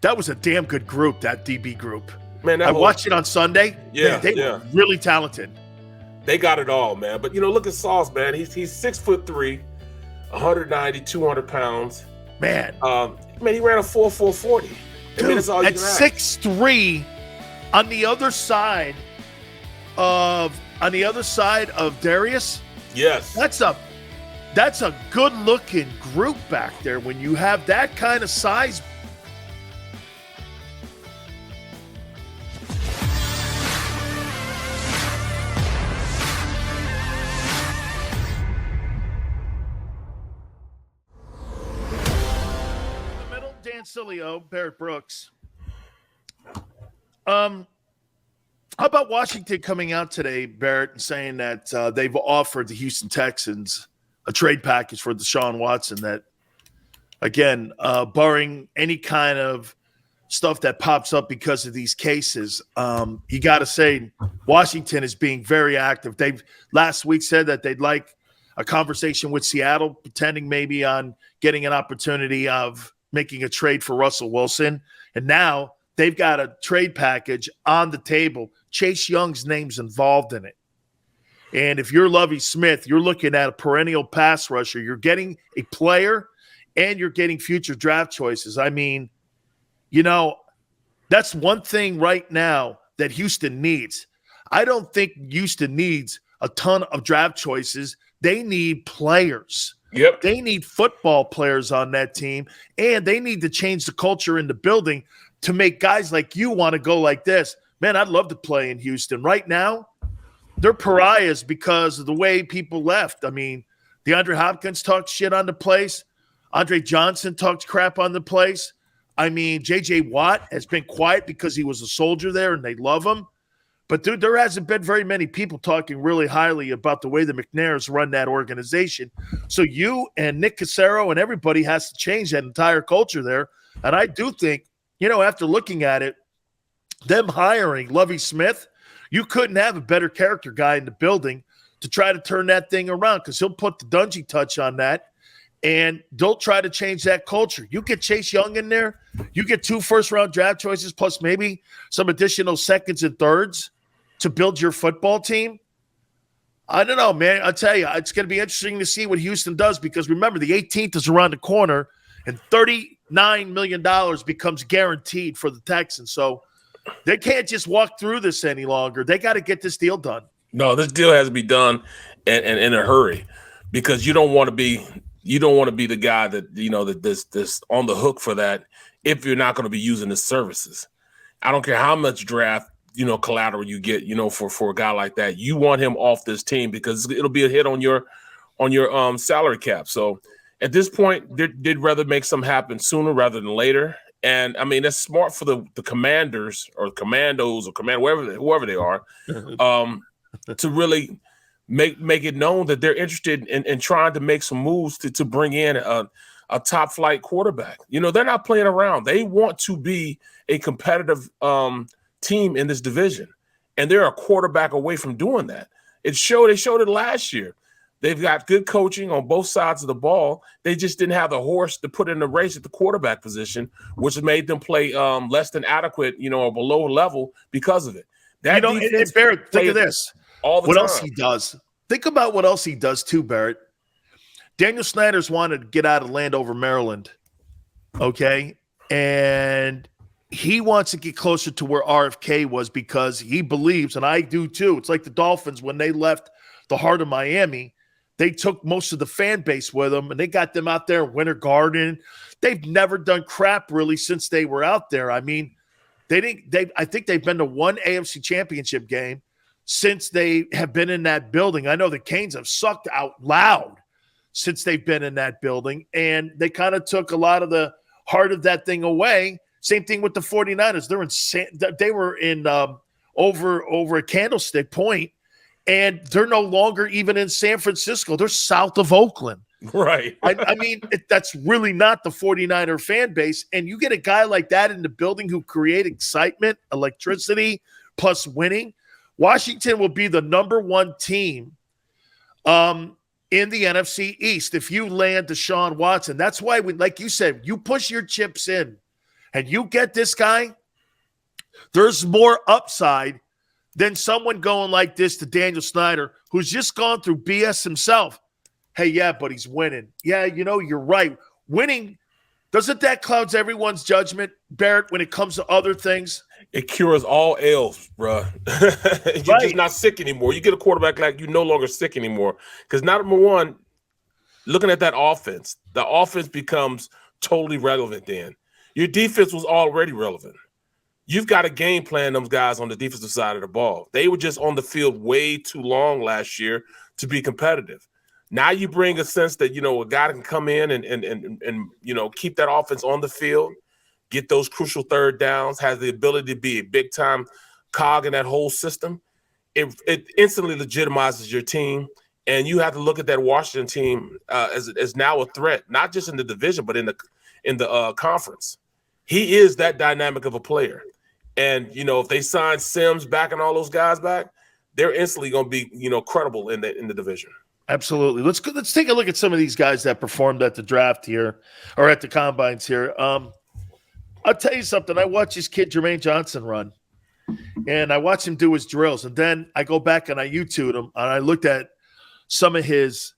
that was a damn good group, that DB group. Man, I watched it on Sunday. Yeah, man, they were really talented. They got it all, man. But, look at Sauce, man. He's 6'3", 190, 200 pounds. Man. He ran a 4.40. Dude, that's all you at 6'3", on the other side of Darius. Yes. That's a good-looking group back there when you have that kind of size. Sileo, Barrett Brooks. How about Washington coming out today, Barrett, and saying that they've offered the Houston Texans a trade package for Deshaun Watson that, again, barring any kind of stuff that pops up because of these cases, you got to say Washington is being very active. They've last week said that they'd like a conversation with Seattle, pretending maybe on getting an opportunity of making a trade for Russell Wilson. And now they've got a trade package on the table. Chase Young's name's involved in it. And if you're Lovie Smith, you're looking at a perennial pass rusher. You're getting a player and you're getting future draft choices. I mean, that's one thing right now that Houston needs. I don't think Houston needs a ton of draft choices. They need players. Yep. They need football players on that team, and they need to change the culture in the building to make guys like you want to go like this. Man, I'd love to play in Houston. Right now, they're pariahs because of the way people left. I mean, DeAndre Hopkins talked shit on the place. Andre Johnson talked crap on the place. I mean, J.J. Watt has been quiet because he was a soldier there and they love him. But, dude, there hasn't been very many people talking really highly about the way the McNairs run that organization. So you and Nick Cassero and everybody has to change that entire culture there. And I do think, after looking at it, them hiring Lovie Smith, you couldn't have a better character guy in the building to try to turn that thing around because he'll put the Dungy touch on that, and they'll try to change that culture. You get Chase Young in there, you get 2 first-round draft choices plus maybe some additional seconds and thirds to build your football team. I don't know, man. I'll tell you, it's going to be interesting to see what Houston does because remember, the 18th is around the corner and $39 million becomes guaranteed for the Texans. So they can't just walk through this any longer. They got to get this deal done. No, this deal has to be done and in a hurry because you don't want to be the guy that, that's on the hook for that if you're not going to be using his services. I don't care how much draft collateral you get, for a guy like that. You want him off this team because it'll be a hit on your salary cap. So at this point, they'd rather make something happen sooner rather than later. And I mean, that's smart for the commanders or commandos or whoever they are, to really make it known that they're interested in trying to make some moves to bring in a top flight quarterback. They're not playing around. They want to be a competitive team in this division, and they're a quarterback away from doing that. They showed it last year. They've got good coaching on both sides of the ball. They just didn't have the horse to put in the race at the quarterback position, which made them play less than adequate, or below level because of it. That and Barrett, think of this. What else he does. Think about what else he does too, Barrett. Daniel Snyder's wanted to get out of Landover, Maryland. Okay. And he wants to get closer to where RFK was because he believes, and I do too, it's like the Dolphins when they left the heart of Miami, they took most of the fan base with them, and they got them out there in Winter Garden. They've never done crap really since they were out there. I mean, I think they've been to one AFC championship game since they have been in that building. I know the Canes have sucked out loud since they've been in that building, and they kind of took a lot of the heart of that thing away. Same thing with the 49ers. They were in over at Candlestick Point, and they're no longer even in San Francisco. They're south of Oakland. Right. I mean, that's really not the 49er fan base. And you get a guy like that in the building who create excitement, electricity, plus winning. Washington will be the number 1 team in the NFC East if you land Deshaun Watson. That's why, like you said, you push your chips in and you get this guy, there's more upside than someone going like this to Daniel Snyder, who's just gone through BS himself. Hey, yeah, but he's winning. Yeah, you're right. Winning, doesn't that clouds everyone's judgment, Barrett, when it comes to other things? It cures all ails, bro. You're just not sick anymore. You get a quarterback like you're no longer sick anymore. Because number one, looking at that offense, the offense becomes totally relevant then. Your defense was already relevant. You've got to game plan those guys on the defensive side of the ball. They were just on the field way too long last year to be competitive. Now you bring a sense that, a guy can come in and keep that offense on the field, get those crucial third downs, has the ability to be a big-time cog in that whole system. It instantly legitimizes your team, and you have to look at that Washington team as now a threat, not just in the division, but in the conference. He is that dynamic of a player. And, if they sign Sims back and all those guys back, they're instantly going to be, credible in the division. Absolutely. Let's take a look at some of these guys that performed at the draft here or at the combines here. I'll tell you something. I watched this kid, Jermaine Johnson, run, and I watched him do his drills. And then I go back and I YouTubed him, and I looked at some of his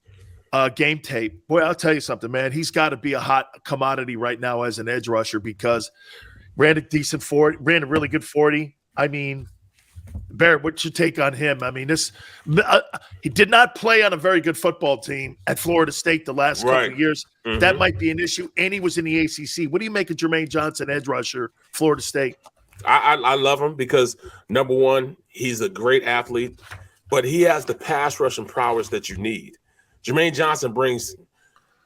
game tape. Boy, I'll tell you something, man. He's got to be a hot commodity right now as an edge rusher because ran a decent 40, ran a really good 40. I mean, Barrett, what's your take on him? I mean, he did not play on a very good football team at Florida State the last couple of years. Mm-hmm. That might be an issue. And he was in the ACC. What do you make of Jermaine Johnson, edge rusher, Florida State? I love him because, number one, he's a great athlete, but he has the pass rushing prowess that you need. Jermaine Johnson brings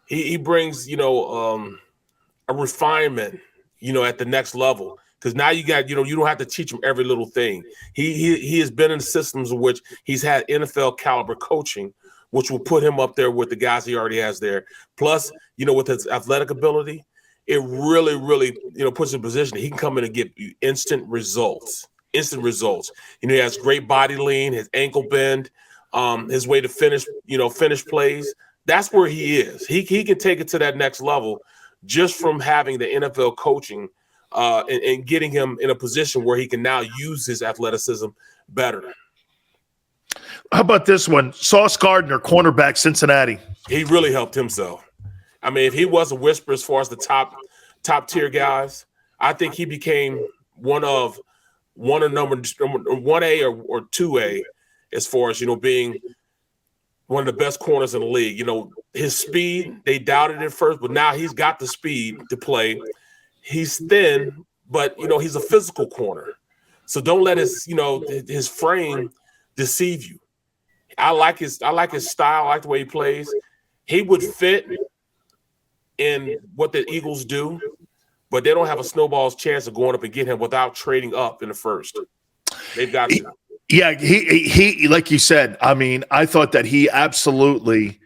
a refinement, at the next level. Because now you got, you don't have to teach him every little thing. He has been in systems in which he's had NFL caliber coaching, which will put him up there with the guys he already has there. Plus, with his athletic ability, it really, really, puts him in position. He can come in and get you instant results. He has great body lean, his ankle bend, his way to finish plays. That's where he is. He can take it to that next level just from having the NFL coaching and getting him in a position where he can now use his athleticism better. How about this one? Sauce Gardner, cornerback, Cincinnati. He really helped himself. I mean, if he was a whisper as far as the top tier guys, I think he became one of number 1A or 2A as far as, being one of the best corners in the league. His speed, they doubted it first, but now he's got the speed to play. He's thin, but he's a physical corner. So don't let his frame deceive you. I like his style, I like the way he plays. He would fit in what the Eagles do, but they don't have a snowball's chance of going up and getting him without trading up in the first. They've got to. Yeah, he like you said, I mean, I thought that he absolutely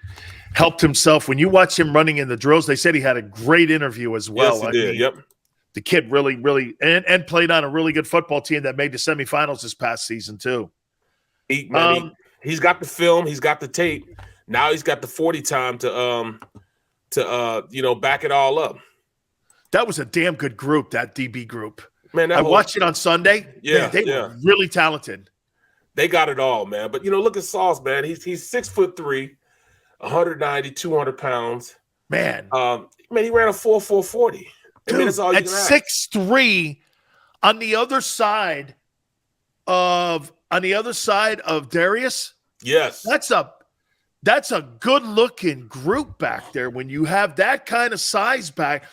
helped himself. When you watch him running in the drills, they said he had a great interview as well. Yes, he did. Yep. The kid really, really, and played on a really good football team that made the semifinals this past season too. He's got the film, he's got the tape. Now he's got the 40 time to back it all up. That was a damn good group, that DB group. Man, I watched it on Sunday. Yeah, they were really talented. They got it all, man. But look at Sauce, man. He's 6'3", 190, 200 pounds. Man, he ran a 4.40. Dude, that's all you at 6'3", on the other side of Darius. Yes, that's a good looking group back there. When you have that kind of size back,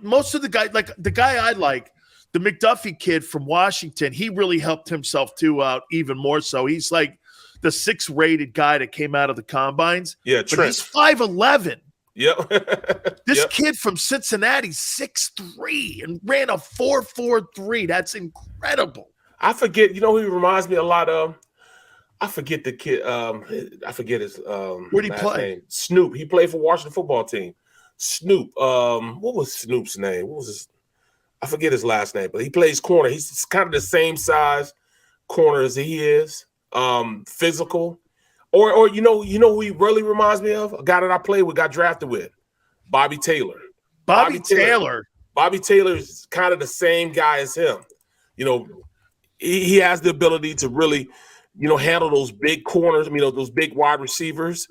most of the guys, like the guy I like, the McDuffie kid from Washington, he really helped himself too out even more so. He's like the 6th rated guy that came out of the combines. Yeah, but he's 5'11". Yep. This kid from Cincinnati, 6'3", and ran a 4.43. That's incredible. I forget, who he reminds me a lot of? I forget the kid. I forget his where'd he play? Name. Snoop. He played for Washington football team. Snoop. What was Snoop's name? What was his? I forget his last name, but he plays corner. He's kind of the same size corner as he is. Physical. Or who he really reminds me of? A guy that I played with, got drafted with. Bobby Taylor. Bobby Taylor. Bobby Taylor is kind of the same guy as him. You know, he has the ability to really, handle those big corners, those big wide receivers.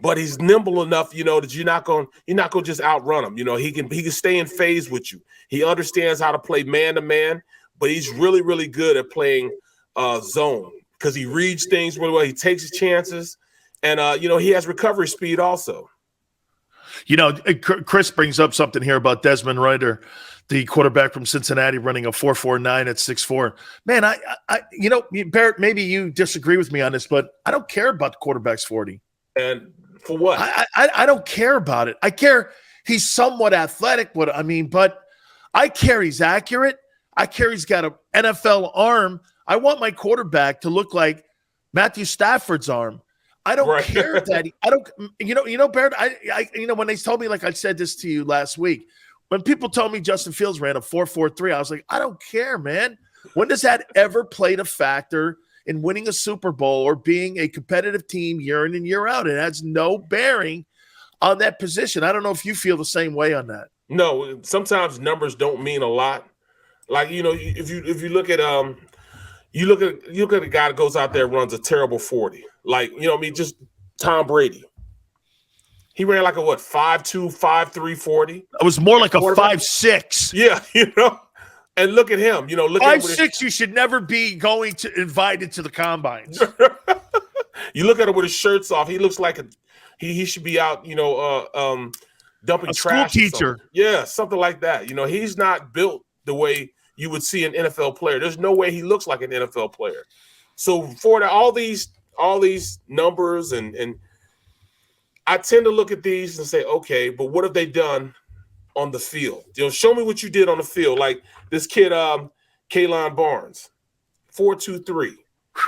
But he's nimble enough, that you're not going to just outrun him. He can stay in phase with you. He understands how to play man to man, but he's really, really good at playing zone because he reads things really well. He takes his chances, and he has recovery speed also. Chris brings up something here about Desmond Ridder, the quarterback from Cincinnati, running a 4.49 at 6'4". Man, Barrett, maybe you disagree with me on this, but I don't care about the quarterback's 40. And for what? I don't care about it. I care he's somewhat athletic, but I care he's accurate. I care he's got an NFL arm. I want my quarterback to look like Matthew Stafford's arm. I don't care that I don't, Barrett, when they told me, like I said this to you last week, when people told me Justin Fields ran a 4.43, I was like, I don't care, man. When does that ever played a factor in winning a Super Bowl or being a competitive team year in and year out? It has no bearing on that position. I don't know if you feel the same way on that. No, sometimes numbers don't mean a lot. Like, if you look at you look at a guy that goes out there and runs a terrible 40. Like, just Tom Brady. He ran like a 5.2, 5.3 40. It was more like a 5.6. Yeah, And look at him. Look 5'6", you should never be invited to the combines. You look at him with his shirts off. He looks like he should be out, dumping trash. School teacher. Yeah, something like that. He's not built the way you would see an NFL player. There's no way he looks like an NFL player. So for all these numbers and I tend to look at these and say, okay, but what have they done on the field? Show me what you did on the field. Like this kid, Kalon Barnes, 4.23,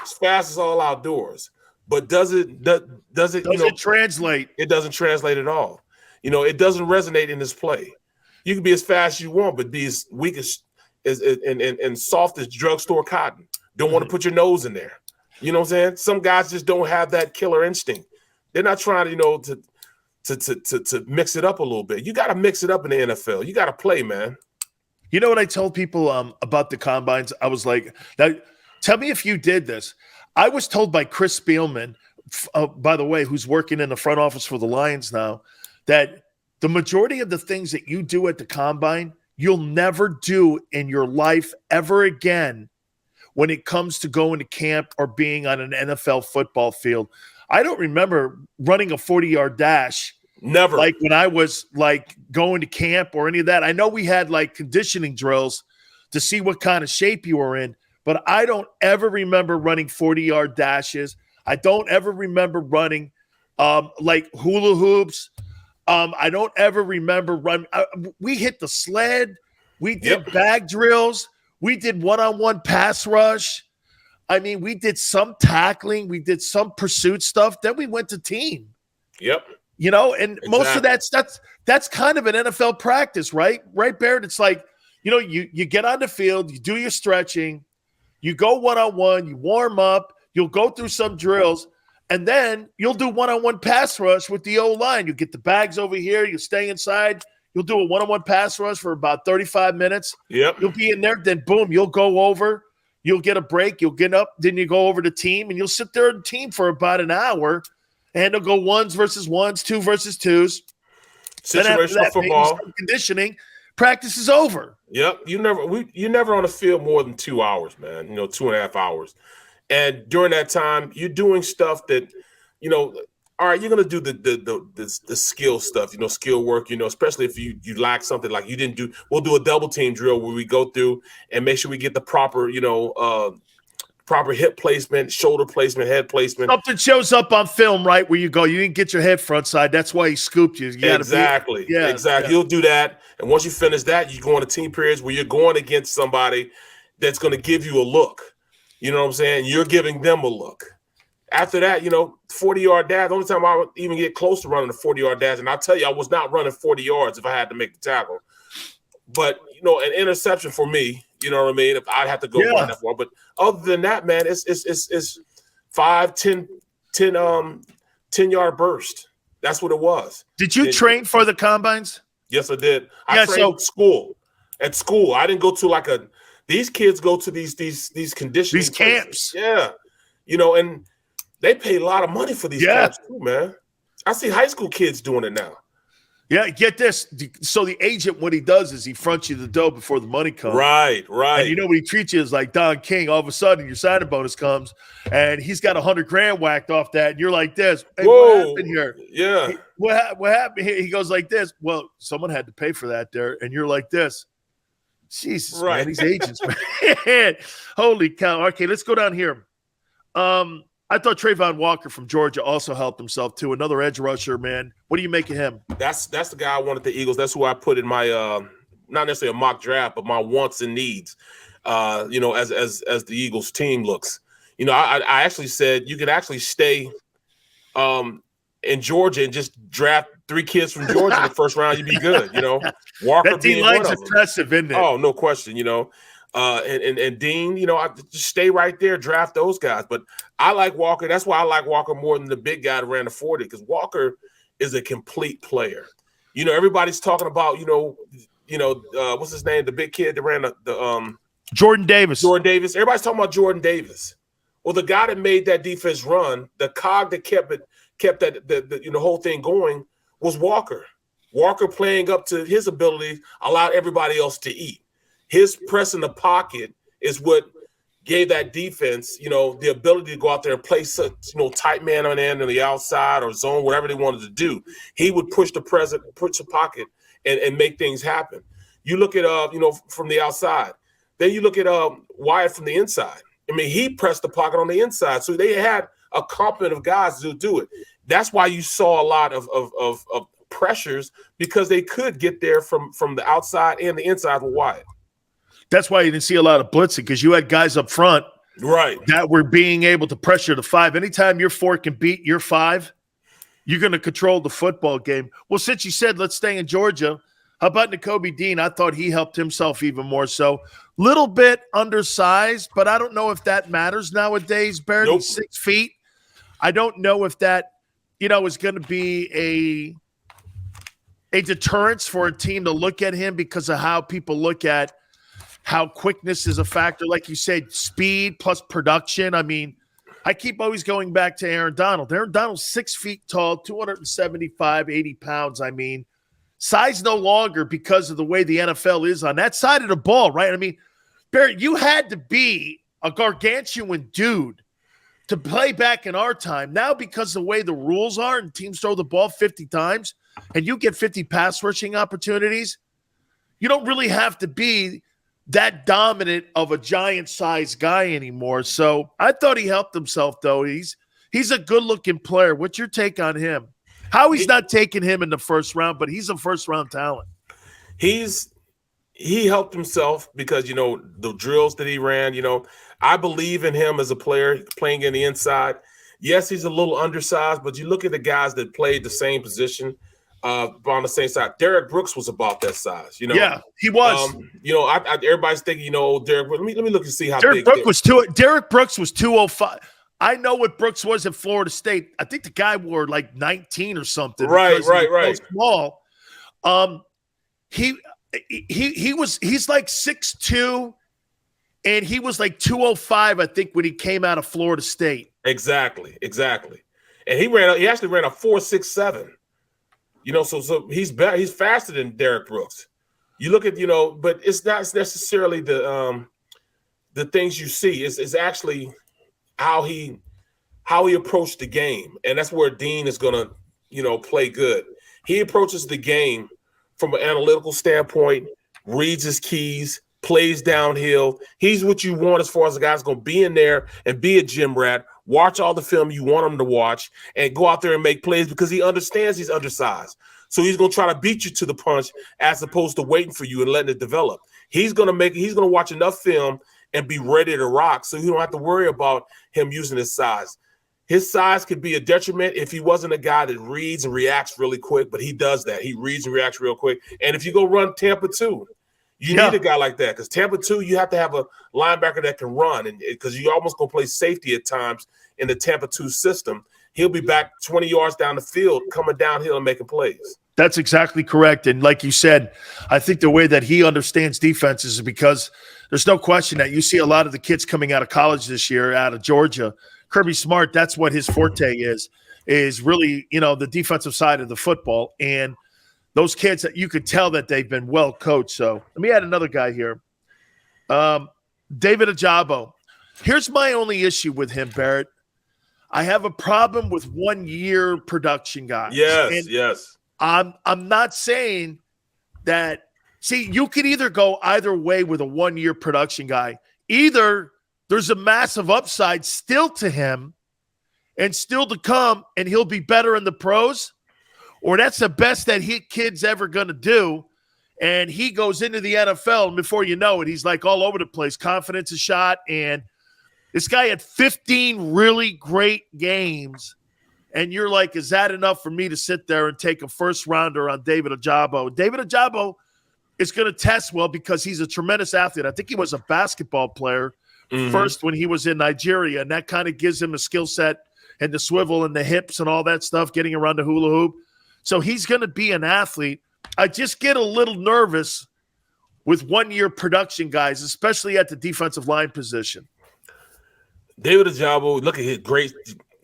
as fast as all outdoors. But does it translate? It doesn't translate at all. It doesn't resonate in this play. You can be as fast as you want, but be as weak as and soft as drugstore cotton. Don't want to put your nose in there. You know what I'm saying? Some guys just don't have that killer instinct. They're not trying to mix it up a little bit. You got to mix it up in the NFL. You got to play, man. You know what I told people about the combines? I was like, now, tell me if you did this. I was told by Chris Spielman, by the way, who's working in the front office for the Lions now, that the majority of the things that you do at the combine, you'll never do in your life ever again when it comes to going to camp or being on an NFL football field. I don't remember running a 40-yard dash. Never. Like when I was like going to camp or any of that. I know we had like conditioning drills to see what kind of shape you were in, but I don't ever remember running 40-yard dashes. I don't ever remember running like hula hoops. I don't ever remember running. We hit the sled. We did bag drills. We did one-on-one pass rush. I mean, we did some tackling. We did some pursuit stuff. Then we went to team. Yep. And most of that's kind of an NFL practice, right? Right, Barrett? It's like, you get on the field, you do your stretching, you go one-on-one, you warm up, you'll go through some drills, and then you'll do one-on-one pass rush with the O-line. You get the bags over here, you stay inside, you'll do a one-on-one pass rush for about 35 minutes. Yep. You'll be in there, then boom, you'll go over. You'll get a break. You'll get up. Then you go over to team, and you'll sit there in team for about an hour, and they'll go ones versus ones, two versus twos. Situational football. Conditioning. Practice is over. Yep. You're never on the field more than 2 hours, man. 2.5 hours. And during that time, you're doing stuff that, all right, you're gonna do the skill stuff, skill work, especially if you lack something like you didn't do. We'll do a double team drill where we go through and make sure we get the proper, proper hip placement, shoulder placement, head placement. Something shows up on film, right? Where you go, you didn't get your head front side. That's why he scooped you. Exactly. You'll do that, and once you finish that, you go into team periods where you're going against somebody that's going to give you a look. You know what I'm saying? You're giving them a look. After that, 40-yard dash, the only time I would even get close to running a 40-yard dash, and I'll tell you, I was not running 40 yards if I had to make the tackle. But, an interception for me, you know what I mean, if I'd have to go run that far. But other than that, man, it's 5, 10-yard burst. That's what it was. Did you train for the combines? Yes, I did. I trained in school. at school. I didn't go to these kids go to these conditioning camps. Yeah. And they pay a lot of money for these camps too, man. I see high school kids doing it now. Yeah, get this. So the agent, what he does is he fronts you the dough before the money comes. Right. And when he treats you as like Don King, all of a sudden your signing bonus comes and he's got $100,000 whacked off that. And you're like this. Hey, whoa. What happened here? Yeah. What happened here? He goes like this. Well, someone had to pay for that there. And you're like this. Jesus, right. Man, these agents, man. Holy cow. Okay, let's go down here. I thought Trayvon Walker from Georgia also helped himself too. Another edge rusher, man. What do you make of him? That's the guy I wanted the Eagles. That's who I put in my not necessarily a mock draft, but my wants and needs. As the Eagles team looks. I actually said you could actually stay in Georgia and just draft 3 kids from Georgia in the first round. You'd be good. Walker that being one of them. Impressive, isn't it? Oh, no question. And Dean, I just stay right there, draft those guys. But I like Walker. That's why I like Walker more than the big guy that ran the 40, because Walker is a complete player. Everybody's talking about, what's his name? The big kid that ran the Jordan Davis. Everybody's talking about Jordan Davis. Well, the guy that made that defense run, the cog that kept that the whole thing going was Walker. Walker playing up to his ability allowed everybody else to eat. His press in the pocket is what gave that defense, the ability to go out there and play such, tight man on the end on the outside or zone, whatever they wanted to do. He would push the pocket and make things happen. You look at, from the outside. Then you look at Wyatt from the inside. I mean, he pressed the pocket on the inside. So they had a complement of guys to do it. That's why you saw a lot of pressures, because they could get there from the outside and the inside with Wyatt. That's why you didn't see a lot of blitzing, because you had guys up front that were being able to pressure the 5. Anytime your 4 can beat your 5, you're going to control the football game. Well, since you said let's stay in Georgia, how about Nakobi Dean? I thought he helped himself even more so. Little bit undersized, but I don't know if that matters nowadays, Barrett. Nope. He's 6 feet. I don't know if that, is going to be a deterrence for a team to look at him because of how people look at how quickness is a factor. Like you said, speed plus production. I mean, I keep always going back to Aaron Donald. Aaron Donald's 6 feet tall, 275, 80 pounds. I mean, size no longer because of the way the NFL is on that side of the ball, right? I mean, Barrett, you had to be a gargantuan dude to play back in our time. Now, because of the way the rules are and teams throw the ball 50 times and you get 50 pass rushing opportunities, you don't really have to be that dominant of a giant-sized guy anymore. So I thought he helped himself, though. He's a good-looking player. What's your take on him? Howie's not taking him in the first round, but he's a first-round talent. He helped himself because, the drills that he ran, I believe in him as a player playing in the inside. Yes, he's a little undersized, but you look at the guys that played the same position on the same side. Derek Brooks was about that size, Yeah, he was. Everybody's thinking, Derek. Let me look and see how Derek big. Derek Brooks was 205. I know what Brooks was at Florida State. I think the guy wore like 19 or something. Right. So small. He's like 6'2", and he was like 205, I think, when he came out of Florida State. Exactly. And he actually ran a 4.67. So he's better. He's faster than Derek Brooks. You look at, but it's not necessarily the things you see. It's actually how he approached the game, and that's where Dean is going to, play good. He approaches the game from an analytical standpoint, reads his keys, plays downhill. He's what you want as far as a guy's going to be in there and be a gym rat, watch all the film you want him to watch, and go out there and make plays because he understands he's undersized. So he's going to try to beat you to the punch as opposed to waiting for you and letting it develop. He's going to watch enough film and be ready to rock, so you don't have to worry about him using his size. His size could be a detriment if he wasn't a guy that reads and reacts really quick, but he does that. He reads and reacts real quick. And if you go run Tampa 2, you need a guy like that, because Tampa 2, you have to have a linebacker that can run, and because you almost going to play safety at times in the Tampa 2 system. He'll be back 20 yards down the field, coming downhill and making plays. That's exactly correct. And like you said, I think the way that he understands defenses is because there's no question that you see a lot of the kids coming out of college this year, out of Georgia. Kirby Smart, that's what his forte is really, the defensive side of the football. And those kids, that you could tell that they've been well coached. So let me add another guy here. David Ojabo. Here's my only issue with him, Barrett. I have a problem with 1 year production guys. Yes. I'm not saying that. See, you could either go either way with a 1 year production guy. Either there's a massive upside still to him and still to come, and he'll be better in the pros, or that's the best that kid's ever going to do. And he goes into the NFL, and before you know it, he's like all over the place. Confidence is shot, and this guy had 15 really great games. And you're like, is that enough for me to sit there and take a first rounder on David Ojabo? David Ojabo is going to test well because he's a tremendous athlete. I think he was a basketball player first when he was in Nigeria, and that kind of gives him a skill set and the swivel and the hips and all that stuff, getting around the hula hoop. So he's going to be an athlete. I just get a little nervous with 1 year production guys, especially at the defensive line position. David Ojabo, look at his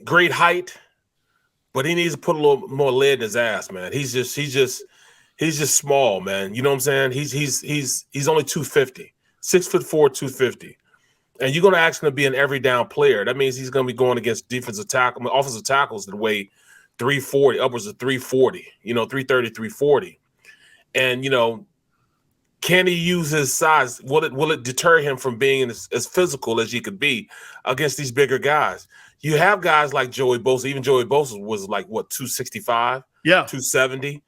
great height. But he needs to put a little more lead in his ass, man. He's just small, man. You know what I'm saying? He's only 250, 6'4", 250. And you're gonna ask him to be an every down player. That means he's gonna be going against offensive tackles that weigh 340, upwards of 340, 330, 340. And can he use his size? Will it deter him from being as physical as he could be against these bigger guys? You have guys like Joey Bosa. Even Joey Bosa was like, 265? Yeah. 270?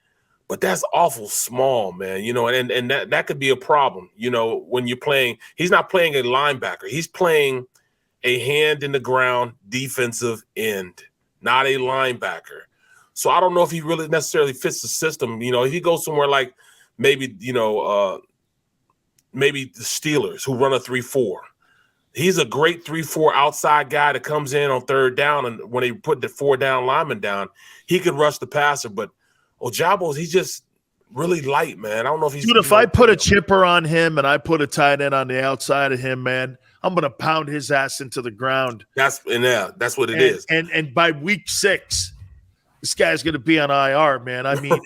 But that's awful small, man. And that could be a problem, when you're playing. He's not playing a linebacker. He's playing a hand-in-the-ground defensive end, not a linebacker. So I don't know if he really necessarily fits the system. If he goes somewhere like maybe the Steelers who run a 3-4. He's a great 3-4 outside guy that comes in on third down, and when they put the 4 down lineman down, he could rush the passer. But Ojabo, he's just really light, man. I don't know if he's. Dude, if I put a chipper on him and I put a tight end on the outside of him, man, I'm gonna pound his ass into the ground. That's what it is. And by week 6, this guy's gonna be on IR, man. I mean,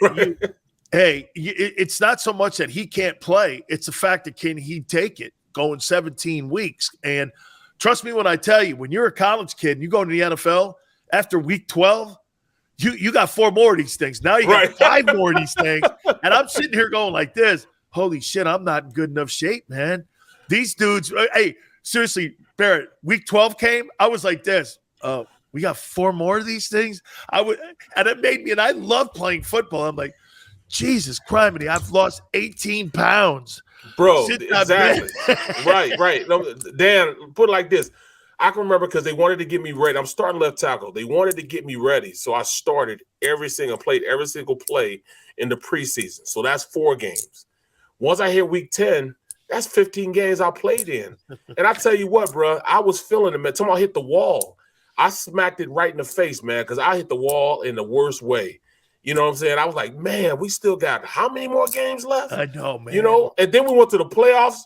right. It's not so much that he can't play; it's the fact that can he take it going 17 weeks. And trust me when I tell you, when you're a college kid and you go into the NFL after week 12, you got 4 more of these things. Now you got 5 more of these things. And I'm sitting here going like this, holy shit, I'm not in good enough shape, man. These dudes, hey, seriously, Barrett, week 12 came, I was like this. We got 4 more of these things. And it made me, and I love playing football. I'm like, Jesus Christ, I've lost 18 pounds. Bro, exactly. Right. No, Dan, put it like this. I can remember because they wanted to get me ready. I'm starting left tackle. They wanted to get me ready. So I started every single play in the preseason. So that's 4 games. Once I hit week 10, that's 15 games I played in. And I tell you what, bro, I was feeling it, man. Until I hit the wall. I smacked it right in the face, man, because I hit the wall in the worst way. You know what I'm saying? I was like, man, we still got how many more games left? I know, man. And then we went to the playoffs.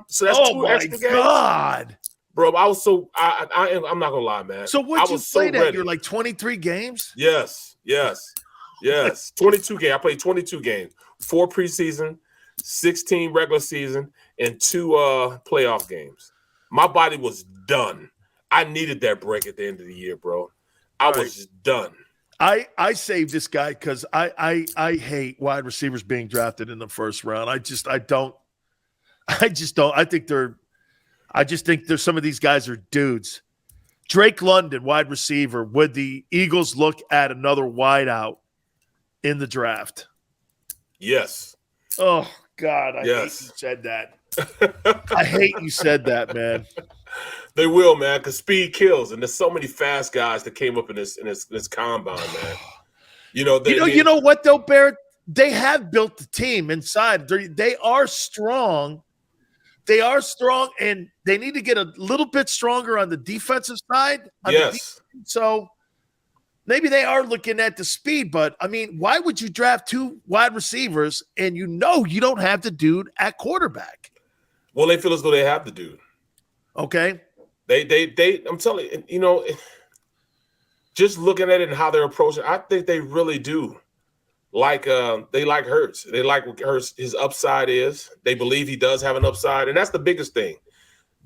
So that's 2 extra games. Oh, my God. Bro, I was so I'm not going to lie, man. So what you played at? You're like 23 games? Yes. 22 games. I played 22 games. 4 preseason, 16 regular season, and 2 playoff games. My body was done. I needed that break at the end of the year, bro. I was done. I saved this guy because I hate wide receivers being drafted in the first round. I just think there's some of these guys are dudes. Drake London, wide receiver. Would the Eagles look at another wideout in the draft? Yes. Oh God, I hate you said that. I hate you said that, man. They will, man, because speed kills, and there's so many fast guys that came up in this combine, man. You know what though, Barrett? They have built the team inside. They are strong. They are strong, and they need to get a little bit stronger on the defensive side. Yes. So maybe they are looking at the speed, but I mean, why would you draft 2 wide receivers and you don't have the dude at quarterback? Well, they feel as though they have the dude. Okay. They I'm telling you, just looking at it and how they're approaching, I think they really do. They like Hurts. They like what his upside is. They believe he does have an upside, and that's the biggest thing.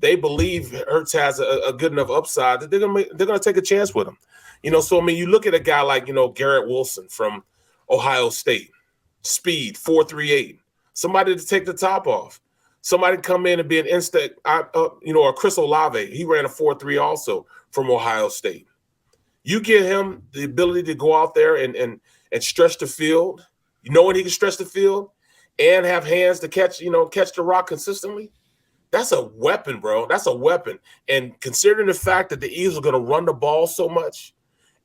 They believe Hurts has a good enough upside that they're gonna take a chance with him. So I mean, you look at a guy like Garrett Wilson from Ohio State, speed 4.38, somebody to take the top off, somebody to come in and be an instant. Or Chris Olave, he ran a 4.3 also from Ohio State. You give him the ability to go out there and stretch the field, when he can stretch the field and have hands to catch the rock consistently. That's a weapon, bro. That's a weapon. And considering the fact that the Eagles are going to run the ball so much,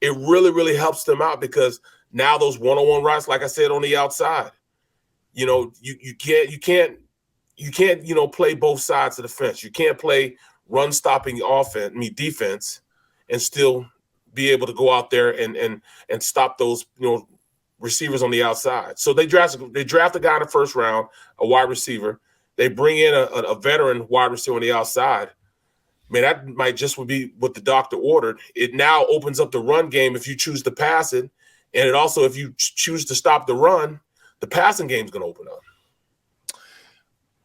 it really, really helps them out because now those one-on-one routes, like I said, on the outside, you can't play both sides of the fence. You can't play run-stopping defense, and still be able to go out there and stop those receivers on the outside. So they draft a guy in the first round, a wide receiver. They bring in a veteran wide receiver on the outside. Man, that might just be what the doctor ordered. It now opens up the run game if you choose to pass it, and it also, if you choose to stop the run, the passing game is going to open up.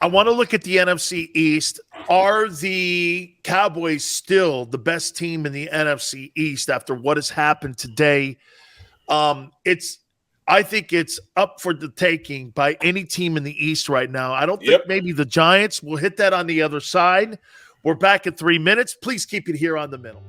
I want to look at the NFC East. Are the Cowboys still the best team in the NFC East after what has happened today? I think it's up for the taking by any team in the East right now. I don't think maybe the Giants will hit that on the other side. We're back in 3 minutes. Please keep it here on The Middle.